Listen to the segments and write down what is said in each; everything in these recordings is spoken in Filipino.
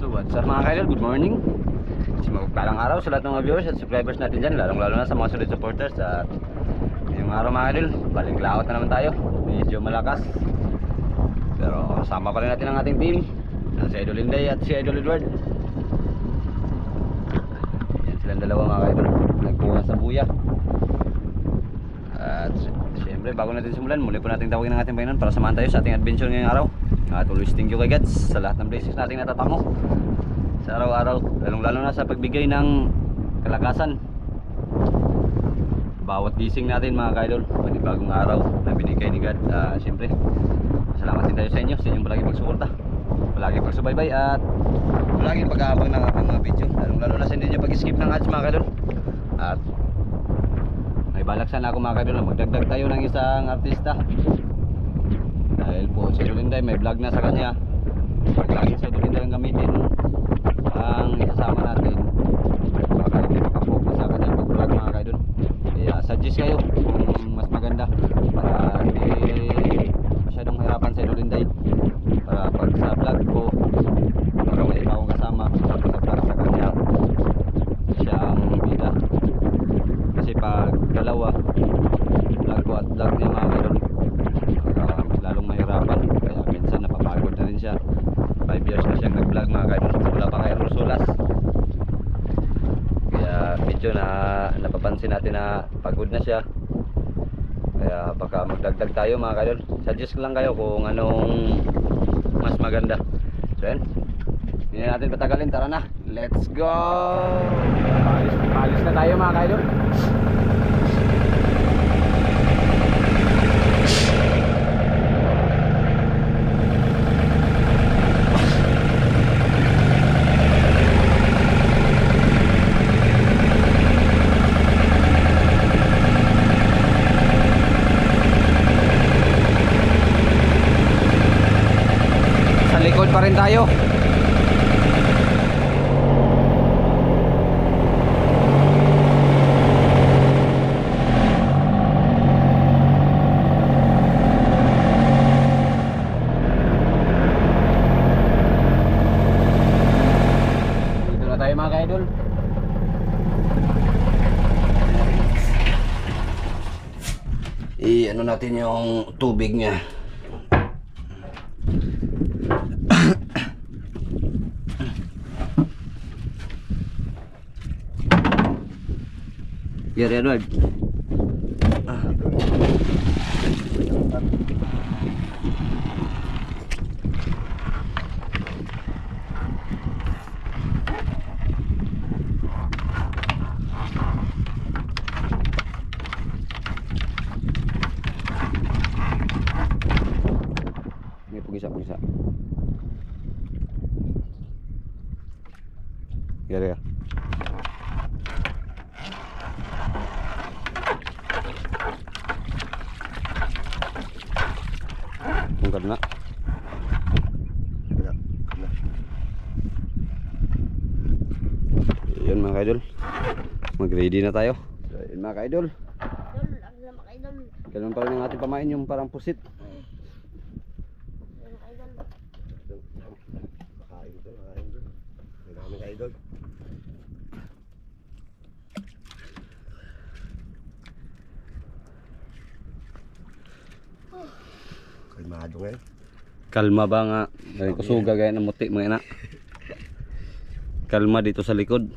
What's up mga kaidol? Good morning. Magpalang araw sa lahat ng mga viewers at subscribers natin dyan, lalong lalo na sa mga solid supporters. At ngayong araw mga kaidol, balik laot na naman tayo. Medyo malakas, pero kasama pa rin natin ang ating team, si Idol Inday at si Idol Edward. Yan silang dalawa mga kaidol, nagkuha sa buya. At siyempre bago natin simulan, muli po natin tawagin ang ating Panginoon para samahan tayo sa ating adventure ngayong araw. At always thank you kay God sa lahat ng blessings nating natatango sa araw-araw, lalong lalo na sa pagbigay ng kalakasan bawat gising natin mga kaidol. Panibagong araw na binigay ni God. Siyempre salamat din tayo sa inyo, sa inyong palagi pagsuporta, palagi pagsubaybay at palagi pag-aabang ng aking mga video, lalong lalo na sa hindi nyo pag-skip ng ads mga kaidol. At may balak sana ako mga kaidol na magdagdag tayo ng isang artista, dahil po si Dolinday may vlog na sa kanya. Pag lagi sa Dolinday ang gamitin ang isasama natin, baka hindi makapokus sa kanyang pag-vlog mga kaidol. Kaya suggest kayo kung mas maganda para hindi masyadong hirapan sa Dolinday, para pag sa vlog ko para may iba akong kasama sa vlog sa kanya, siya ang bida. Kasi pag dalawa vlog ko at vlog niya mga kaidol, lalong mahirapan. Kaya minsan napapagod na rin siya. 5 years na siyang nag-vlog mga kaidol, wala pa kay Rosulas. Kaya medyo na napapansin natin na pagod na siya. Kaya baka magdagdag tayo mga kaidol. Suggest lang kayo kung anong mas maganda. So yan, hindi na natin patagalin, tara na, let's go! Alis na tayo mga kaidol. Likod pa rin tayo. Dito na tayo mga kaidol. Ano natin yung tubig niya. Gary Edward. May pugisa. Gary ya. Karena yun mga kaidol, mag ready na tayo. Yun mga kaidol, ganun pa rin ang ating pamain, yung parang pusit. Kalma ba nga, dari ko suga gaya ng muti mga ina. Kalma dito sa likod.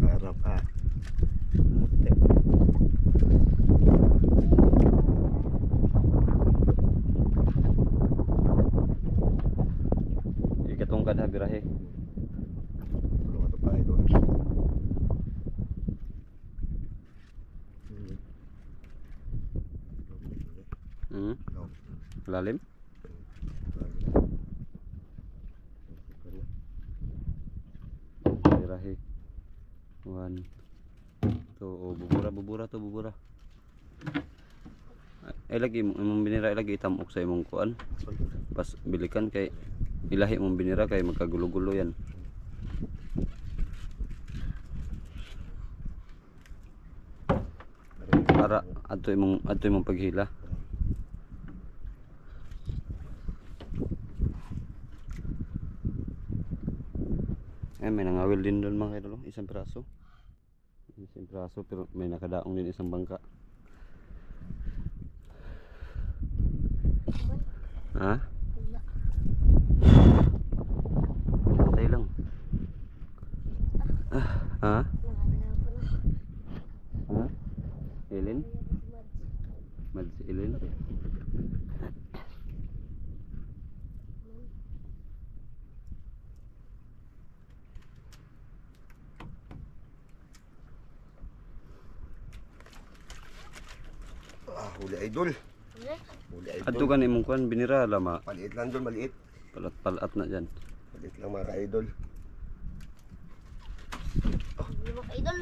Harap muti. Ikatungkad ha birahe. Pa ito. Lalim. Birahe. 1 2 bubura. Ay lagi imong binira, lagi itamok sa imong kuan. Pas bilikan kay ilahi mong binira kay magkagulo-gulo yan. Para adto imong paghila. May nangawil din doon mga idol. Isang piraso. Isang piraso pero may nakadaong din isang bangka. Ha? Patay lang. Ha? Ha? Ilin? Mads Ilin? Huli idol. Huli idol. Adto ka nimong kuan binira lama. Maliit lang doon, maliit. Palat-palat na diyan. Maliit lang mga ka-idol. Mga ka-idol.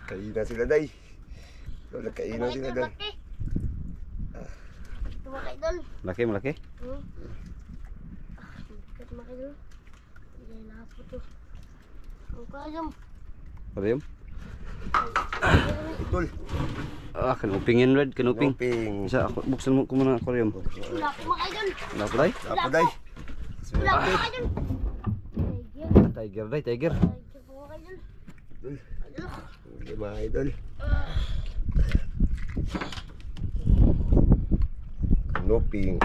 Kainan sila day. Nagkainan sila day. Mga ka-idol. Malaki, malaki. Mga ka-idol. Hindi na po to. Ang kayam. Parehom. Idol. Kanupingin red, kanuping. Kanuping. Isa ako buksan mo ko muna ang aquarium. Wala po mga ka-idol. Wala pa day? Apa day? Wala po mga ka-idol. Tiger day, tiger. Tiger po mga ka-idol. Idol. Huli mga idol. Kanuping.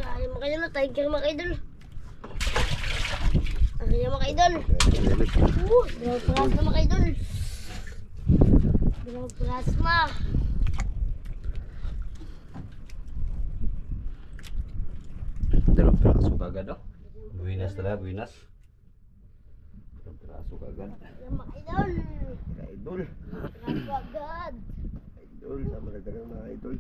Ay, mga ka-idol. Tiger mga ka-idol. Ay, mga ka-idol. Dalawang pras na mga ka-idol. Dalawang pras na. Dalawang piraso kagad oh. Buinas talaga, buinas. Dalawang piraso kagad. Ay, mga ka-idol. Idol. Pras agad. Idol. Sama na talaga mga idol.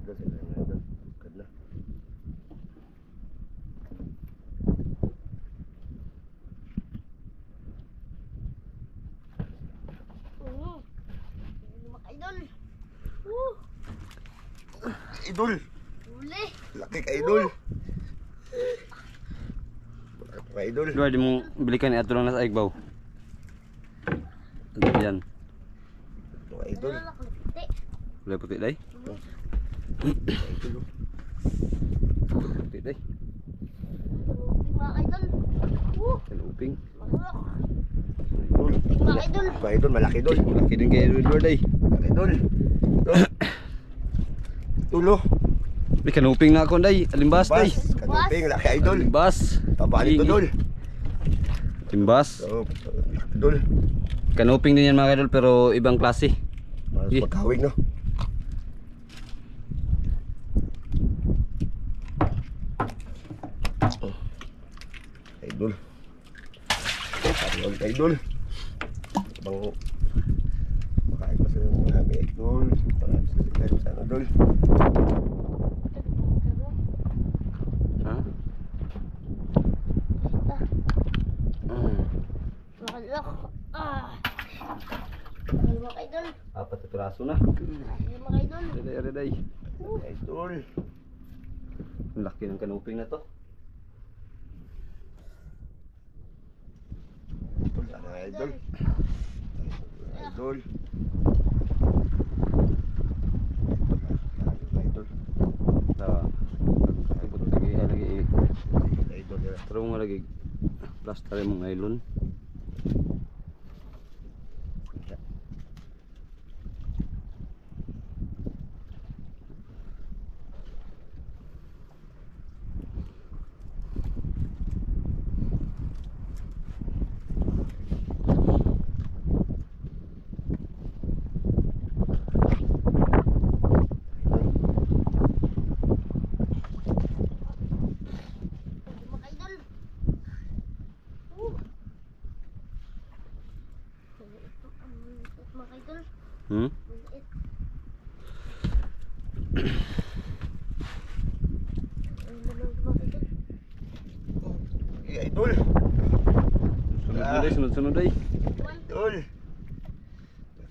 Idol sila mga idol. Kad na. Mga ka-idol. Idol. Huli. Laki ka idol. Laki ka idol. Dua di mo belikan ato lang nasa Igbaw. Yan. Mga idol. Wala ko puti. Kulay puti day. Idol. Puti day. Mga ka-idol. Kanuping. Malulok. Idol. Mga ka-idol. Mga idol. Malaki idol. Malaki din kay Edward day. Malaki idol. Idol. Tulo. May kanuping na ako day. Alimbas day. Bas. Kanuping. Laki idol. Alimbas. Tabahan ito idol. Alimbas. So, laki idol. Kanuping din yan mga idol pero ibang klase. Mas Eh. magkawig no. Idol. Idol, idol. Bang makain pa sila ng mga idol. Marami sila sa idol. Ha? Malulok. Mga ka-idol. Apat na piraso na. Mga ka-idol. Reday, reday. Idol. Ang laki ng kanuping na to. Idol, sana idol. Idol. Idol. Ay buto lagi Idol ya. pero nga lagi plaster mong nylon. Mga ka-idol. Mga ka-idol. Hmm? Maliit. Mga ka-idol. Idol. Sunod day. Idol.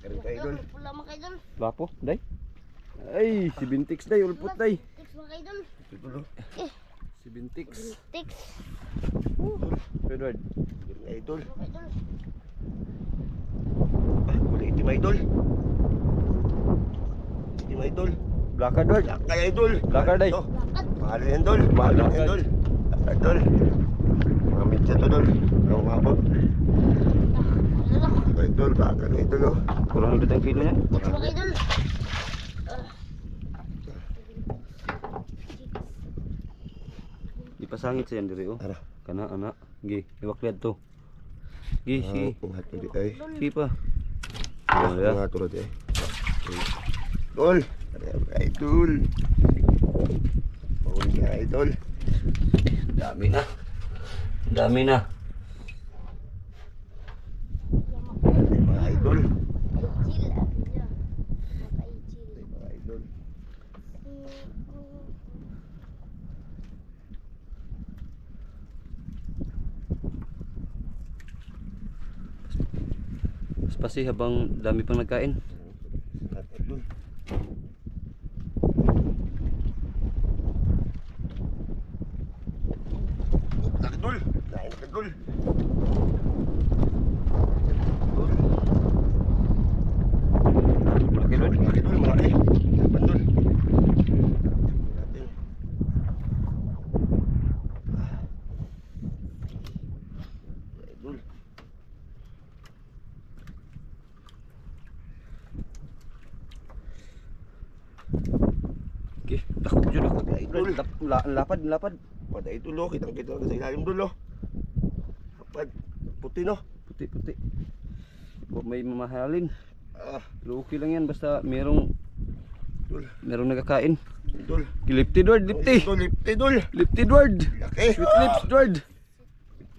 Laki ka idol. Pula mga ka-idol. Lapo, day. Ay, si Bintix day, ulpot day. Tix mga ka-idol. Idol. Si Bintix. Tix. Edward. Idol. Mga ka-idol. Itim idol. Itim idol. Blackard Lord. Lakay idol. Blackard ay. Ito. Lakad. Mahal yan idol. Mahal yan Lakad. idol. Lakad idol. Mga midya to idol. Ang mabot. Ano? Idol. Bakal idol oh. 400 ang kilo niya. Ito mga idol. Ipasangit sa yan diri oh. Ara. Kana ana. Gi, iwaklad to. Gi, si. Ang hati di ay. Si pa. Ang Oh, ya. hati di ay. Idol. Idol. Pahuli nga idol. Dami na. Dami na. Mga idol. Chill. Chill. Mga idol. Mas pasi habang dami pang nagkain. Idol. Idol. Lain idol. Malaki Lord. Idol, malaki. Bandol. Natin. Idol. Okay, dako jud ako. Idol. Lapad, lapad. Pada itu lo, kitang-kita sa ilalim doon lo. Kapag puti no. Puti-puti. Huwag may mamahalin. Ah, Pero okay lang yan basta merong idol. nagkakain. Idol. Lifted word, lifty. Idol, idol. Lifted word. Laki. Sweet lips word.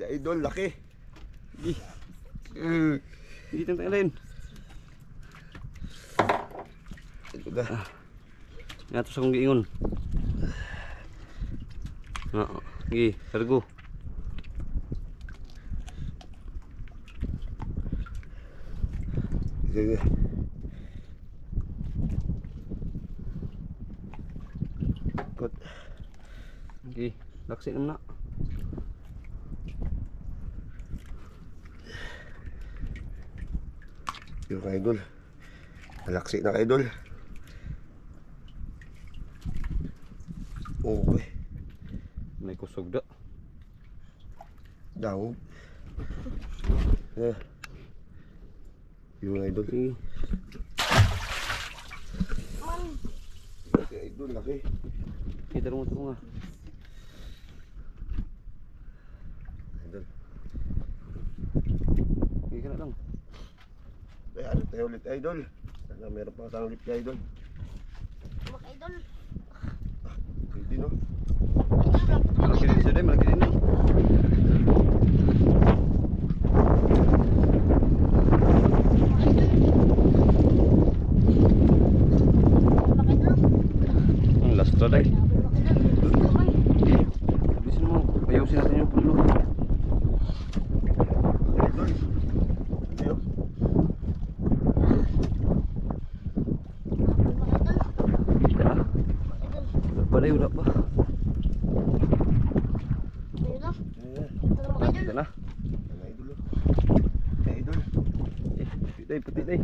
Idol, laki. Gi. Hindi tang tangalin. Ito na. Nga to sa kong giingon. Oo. Gi, kargo. Sige. Kot. Gi, laksi naman na. Yung ka idol. Malaksi na ka idol. Okay. May kusog da. Dahog. Yung idol. Gi. Laki idol, laki. Kita mo ito nga. Idol. Gi ka na lang. Kaya ano tayo ulit idol. Sana meron pa tayong ulit idol. Mga idol. Pwede no? Malaki din siya din, malaki din nun. Mga idol. Ang last na day. Mga idol. Bisin mo, ayusin natin yung pulo. Idol. Ayo. Kita na. Wala pa day, wala pa. Kita na. Mga idol. Mga idol. Eh, puti day, puti day.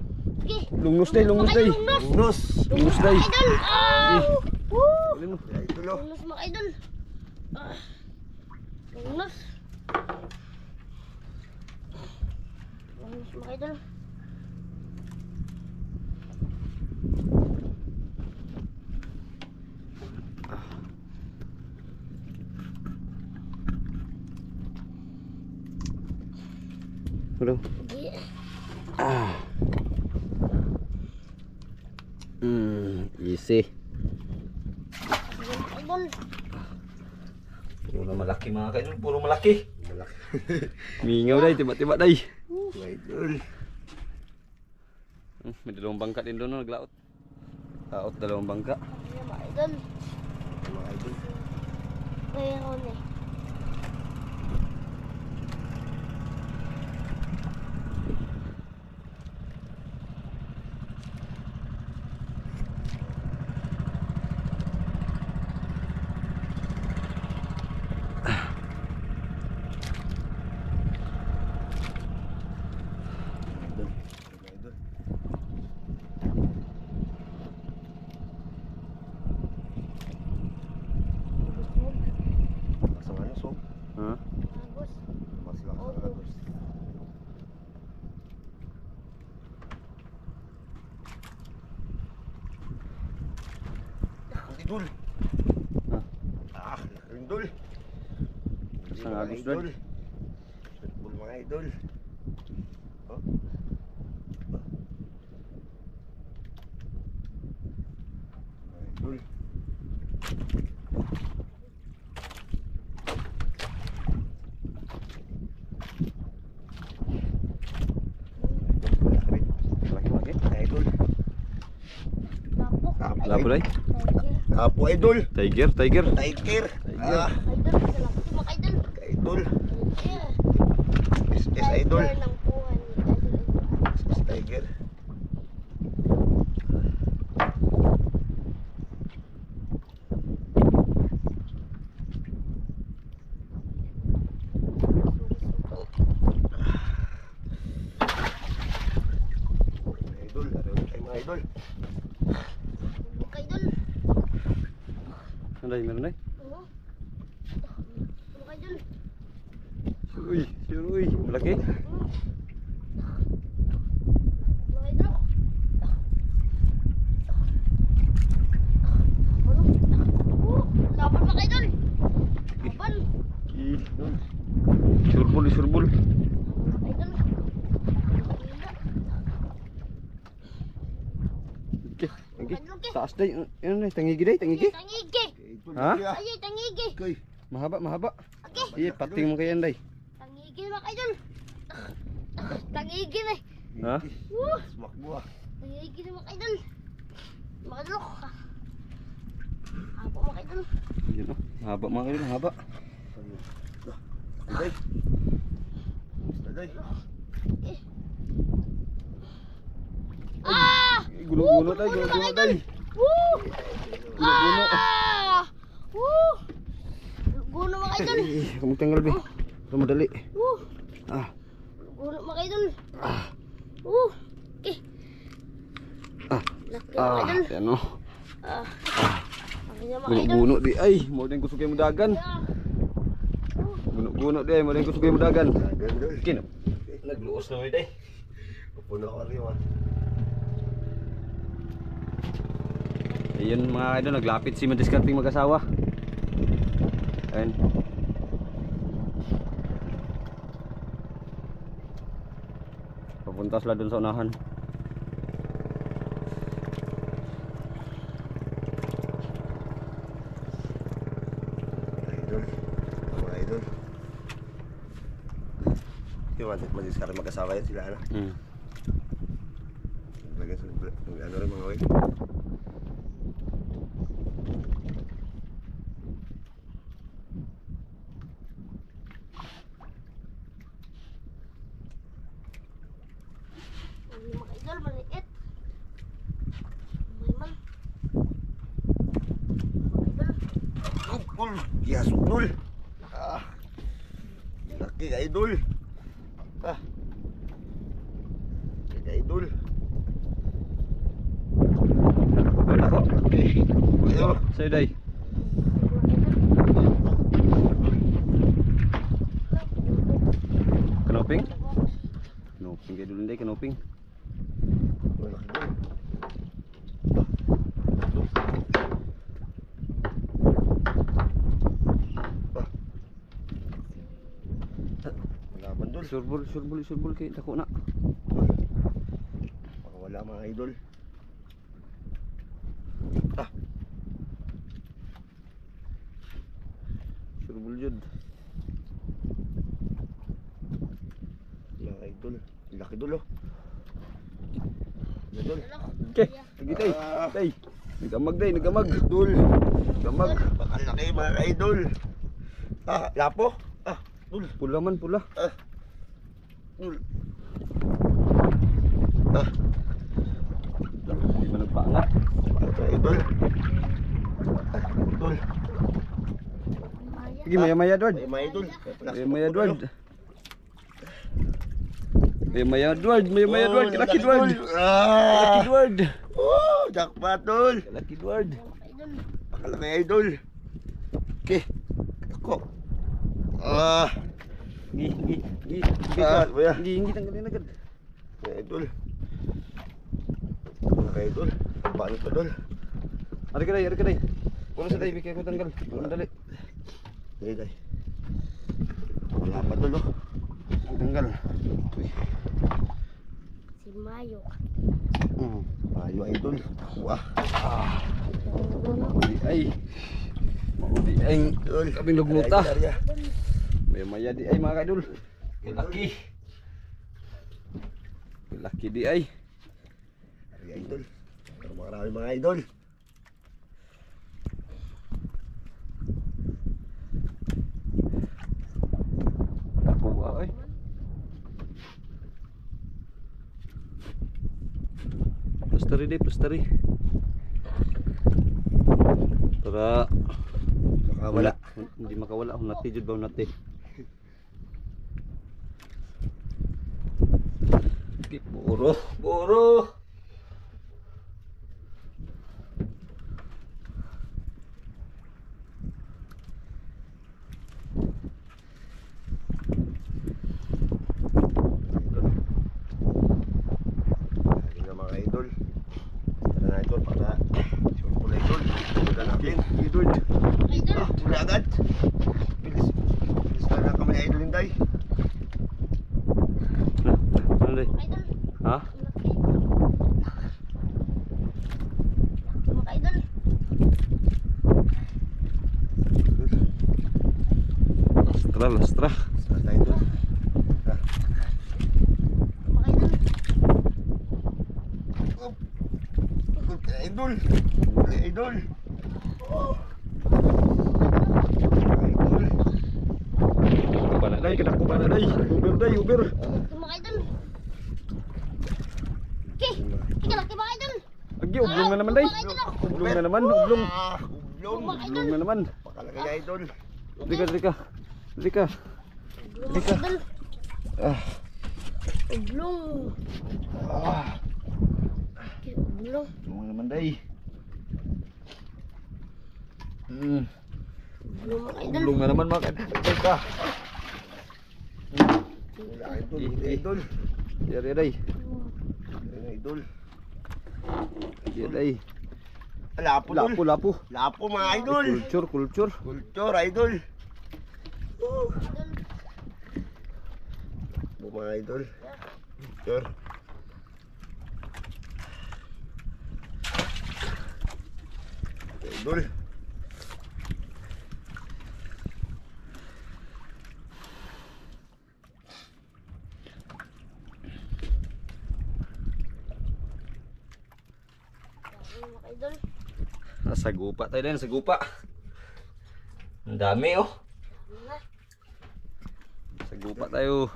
Lungnos day, lungnos day. Unos. Lungnos day. Idol! Woo! Alin mo? Mga idol oh. Lungnos mga idol. Lungnos. Lungnos mga idol. Hello. Hindi. Easy. Idol. Puro na malaki mga kaidol, puro malaki. Malaki. Mingaw day, tiba-tiba day. Mga idol. May dalawang bangka din doon, no, naglaot. Laot dalawang bangka. Mga idol. Mga idol. Mayroon eh. Mga idol. idol. Ah. Laki idol. Isang Mga agos, idol. Dad. Surfball mga idol. Oh. Mga idol. Laki-laki. Mga idol. Lapo. Lapo, Day. Tiger. Apo idol. Tiger, tiger. Tiger. Tiger. Idol. Sa lapo si mga idol. Idol. Tiger. SS idol. Tiger ng buhay ni idol. SS Tiger. Idol. Laro tayo mga idol. Mga idol. Ano, Day? Meron, Day? Oo. Mga idol. Uy, uy. Malaki. Mga idol. Laban mga idol. Laban. Surbol, surbol. Mga idol. Okay, okay. Idol, okay. Taas, Day. Ano, Day? Tangigi, Day? Tangigi? Tangigi. Idol. Ha? Kaya. Ayay, tangigi. Koy. Mahaba, mahaba. Okay. Iya, pating mo kayan, Day. Tangigi mga idol. Tangigi na. Ha? Woo! Sumakbo ah. Tangigi na mga idol. Mga idol. Apo mga idol. Yun, oh. Mahaba, mga kayo. Mahaba. Day. Day. Eh. Ah! Gulo-gulo, Day. Gulo-gulo, Day. Woo! Gulo-gulo. Ah! Woo! Gulo mga idol. Kamu tanggal, Be. Ito madali. Woo! Ah. Gulo mga idol. Ah. Woo! Okay. Ah. Laki mga idol. Yan, oh. Ah. Laki na mga idol. Guno-guno, di. Ay, mo din kusog kayo mudagan. Ah. Guno-guno, di. Mo din kusog kayo mudagan. Idol. Kino? Nagluos na mo, Day. Puno ko rin ah. Ayun mga idol, naglapit si madiskanting mag-asawa. Ayun. Papunta sila dun sa unahan. Idol. Mga idol. Yung madiskara mag-asawa yan sila ano. Lagyan sa ano rin mga way. Ano mga idol, maliit. May man. Mga idol. Sukul. Kaya sukul. Ah. Laki ka idol. Ah. Laki ka idol. Wala ko. Okay. Ayo. Sa'yo, Day. Kanoping? Kanoping kayo dulun, Day. Kanoping. Laki idol. Laban dol. Surbol, surbol, surbol kayo. Dako na. Wala mga idol. Ah. Surbol, Jud. Mga idol. Laki dol oh. Idol. Okay. Sige, Day. Day. Nagamag, Day. Nagamag. Idol. Nagamag. Baka laki mga idol. Ah, lapo. Ah, dul. Pula man, pula. Ah. Dul. Ah, Di ba nagpaangat? mga idol. Ah, dul. Sige, maya-maya, Edward. Ay, mga idol. Maya-maya, Edward. Maya-maya, Edward. Maya-maya, Edward. Kalaki, Edward. Kalaki, Ah. Edward. Oh, jackpot dul. Kalaki, Edward. Idol. Baka laki idol. Okay. Ako. Ah, Gi, gi, gi. Ah, kuya. Gi, gi, tanggalin agad. mga idol. Mga idol. Paano to dul? Ari ka, Day. Ari ka, Day. Kuno sa tayo, bigay ko tanggal. Dali. Dali, dali. Wala pa tol, oh. Tanggal. Si Mayo. Ayo idol. Wah. Maudi ay. Maudi ay. Kaming lugnuta. May maya di ay mga kaidol. Laki. Laki di ay. Ayo idol. Marami mga idol. Buwa ay. Plastari di, plastari. Para Makawala. hindi makawala kung nati jud ba nati. Di buro, buro. Ayo na mga idol. Tara na idol para sure po na idol. Wala natin. Idol. Idol. Wala agad. Bilis. Bilis ka na kami idol Inday. Ano day? Idol. Ha? Mga idol. Lastra, lastra. Sana idol. Mga idol. Idol. Idol. Oh. Idol. Day, kena ko ba na day? Uber day, Uber. Mga idol. Okay. Ika laki mga idol. Agi, ublong na naman day. Ublong na naman, ublong. Ublong. Ublong na naman. Pakalagay na idol. Dika, dika. Dika. Dika. Idol. Ah, Ublong. Ah. Okay, ublong. ublong na naman day. Ublong mga idol. Ublong na naman mga ka. Idol. Idol. Yari day. Idol. Yari day. Lapo idol. Lapo, lapo. Lapo mga idol. Culture, culture. Kultur idol. Lapo mga idol. Kultur. Idol. Mga idol. Nasa gupa tayo din, sa gupa. Ang dami oh. Sa gupa tayo.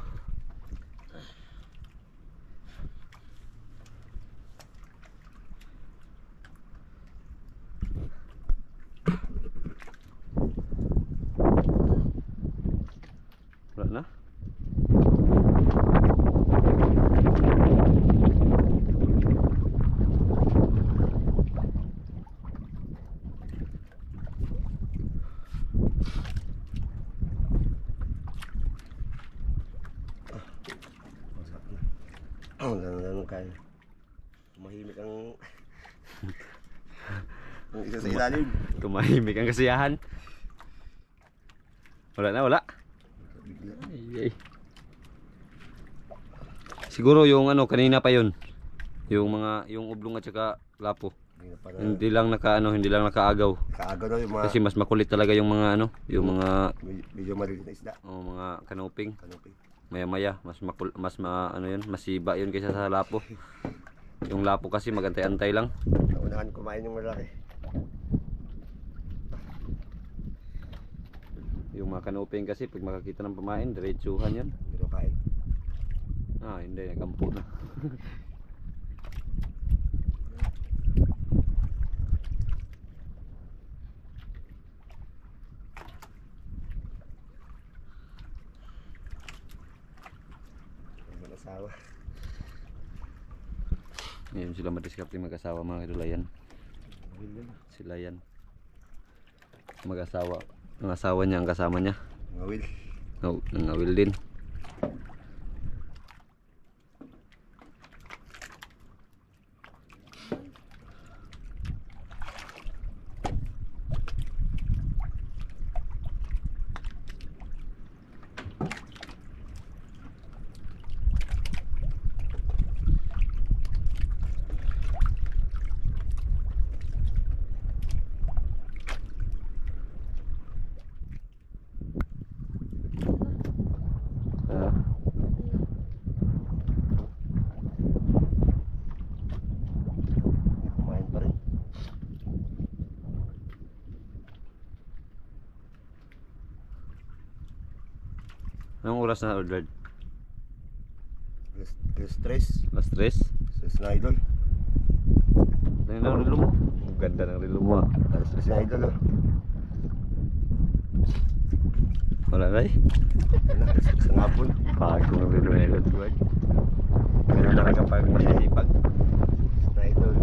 Wala na. Lang kayo. Tumahimik ang ang isa sa ilalim. Tumahimik ang kasiyahan. Wala na, wala. Ay, ay. Siguro yung ano kanina pa yun. Yung mga yung ublong at saka lapo. Hindi lang nakaagaw. Kaagaw na yung mga Kasi mas makulit talaga yung mga ano, yung mga medyo maliliit na isda. mga kanoping. Kanoping. Maya-maya mas ano yun, masiba yun kaysa sa lapo. Yung lapo kasi magantay-antay lang. Naunahan kumain yung malaki. Yung mga kanoping kasi pag makakita ng pamain, diretsuhan yan. Pero kain. Ah, hindi, nagampo na. Asawa. Ngayon sila madiskarte mag-asawa mga kadulayan. Sila yan. Mag-asawa. Ang asawa niya, ang kasama niya. Ngawil. Nangawil din. oras na, Lord? Stress. Last stress? Stress na idol. Ano yung relo mo? Ang ganda ng relo mo ah. Stress na idol oh. Wala na eh. Ano, stress na hapon. Pagod ng relo na Lord. Ganun talaga pag masisipag. Stress na idol.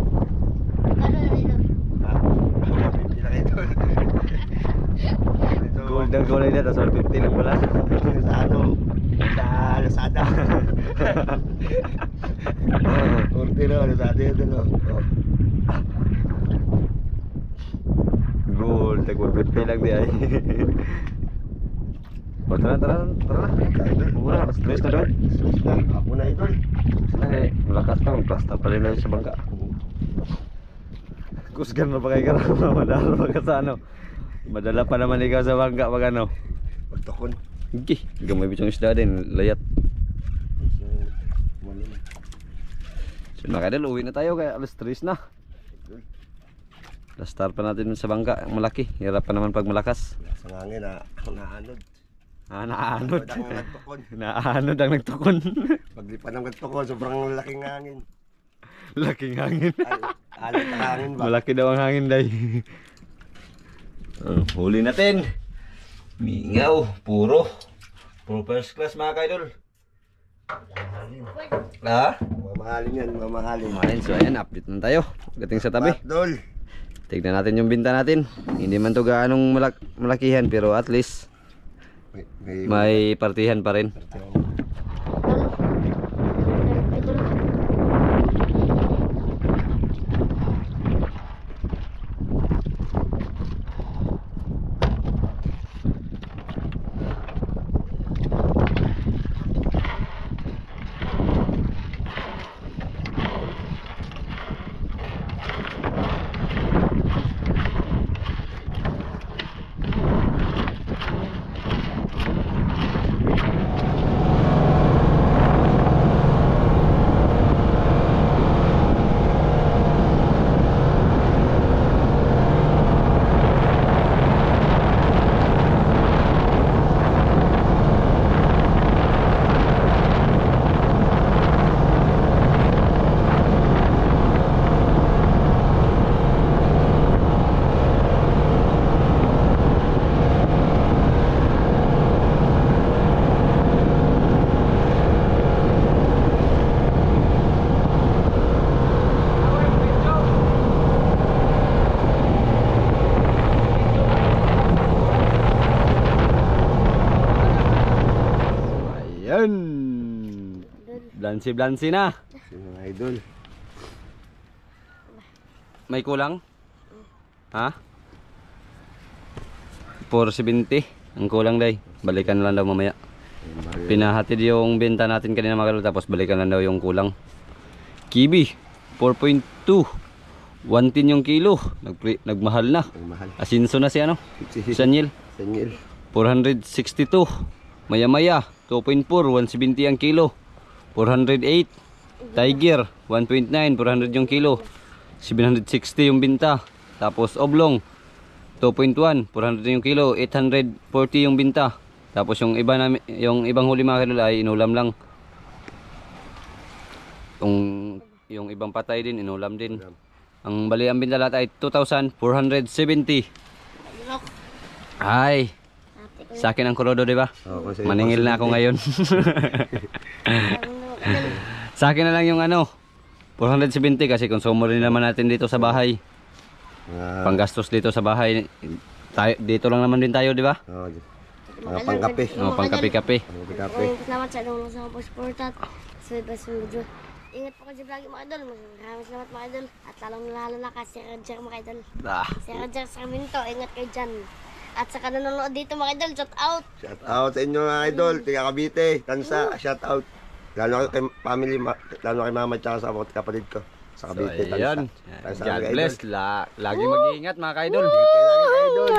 Ano na idol? Ha? 150 lang idol. Gold ang kulay na, tapos 150 lang pala. Sa ano? Sa Lazada. Order oh, Lazada yun oh. Gold, tag 150 lang di ay. O tara na. Mura, stress na doon. Stress na, hapon na idol. Ay, malakas pa, magplasta pa rin na sa bangka. Kusgan na pa kay karama, madala pa ka sa ano. Madala pa naman ikaw sa bangka pag ano. Pagtakon. Hindi, gamay bitong isda din, layat. So mga kadal, uwi na tayo kaya alas 3 na. Last star pa natin sa bangka, ang malaki. Hirap pa naman pag malakas. Sa ngangin na, naanod. Naanod. Ang nagtukon. Naanod ang nagtukon. Paglipan ng nagtukon, sobrang laking hangin. Laking hangin. Alat ang hangin ba? Malaki daw ang hangin day. Huli natin. Mingaw, puro first class mga kaidol. Ha? Mamahalin yan, mamahalin. Kumain, so ayan, update na tayo. Pagdating sa tabi, Patdol. tignan natin yung binta natin. Hindi man to gaanong malakihan, pero at least may partihan pa rin. Idol. Ayan. Blansi na. Sino nga idol? May kulang? Ha? 470 ang kulang day. Balikan lang daw mamaya. Pinahatid yung benta natin kanina mga kalol, tapos balikan lang daw yung kulang. Kibi 4.2 110 yung kilo. Nagmahal na. Ang mahal. Asinso na si ano? Sanyil Sanyil. 462. Maya 2.4 170 ang kilo. 408 Tiger 1.9 400 yung kilo. 760 yung binta. Tapos oblong 2.1 400 yung kilo. 840 yung binta. Tapos yung iba namin, yung ibang huli mga kalol ay inulam lang. Yung ibang patay din inulam din. Ang bali ang binta lahat ay 2,470. Ay, sa akin ang kurodo, di ba? Oo, kasi Maningil na ako ngayon. Sa akin na lang yung ano 470 kasi konsumo rin naman natin dito sa bahay. Panggastos dito sa bahay. Dito lang naman din tayo, di ba? Oo, mga pangkape. Oh, pangkape-kape. Pangkape. Salamat sa nung sa pag-supportat. Sa video. Ingat po kayo vlog mga idol. Maraming salamat mga idol. At lalo na ka si Roger mga idol. Si Roger Sarmiento, ingat kayo dyan. At sa nanonood dito mga idol, shout out. Shout out sa inyo mga idol. Tiga Cavite, Tansa, shout out. Lalo kay family, lalo kay mama at sa kapatid ko. Sa So Cavite, ayan, Tansa. God bless. Lagi mag-iingat mga kaidol. Kailangan kayo idol.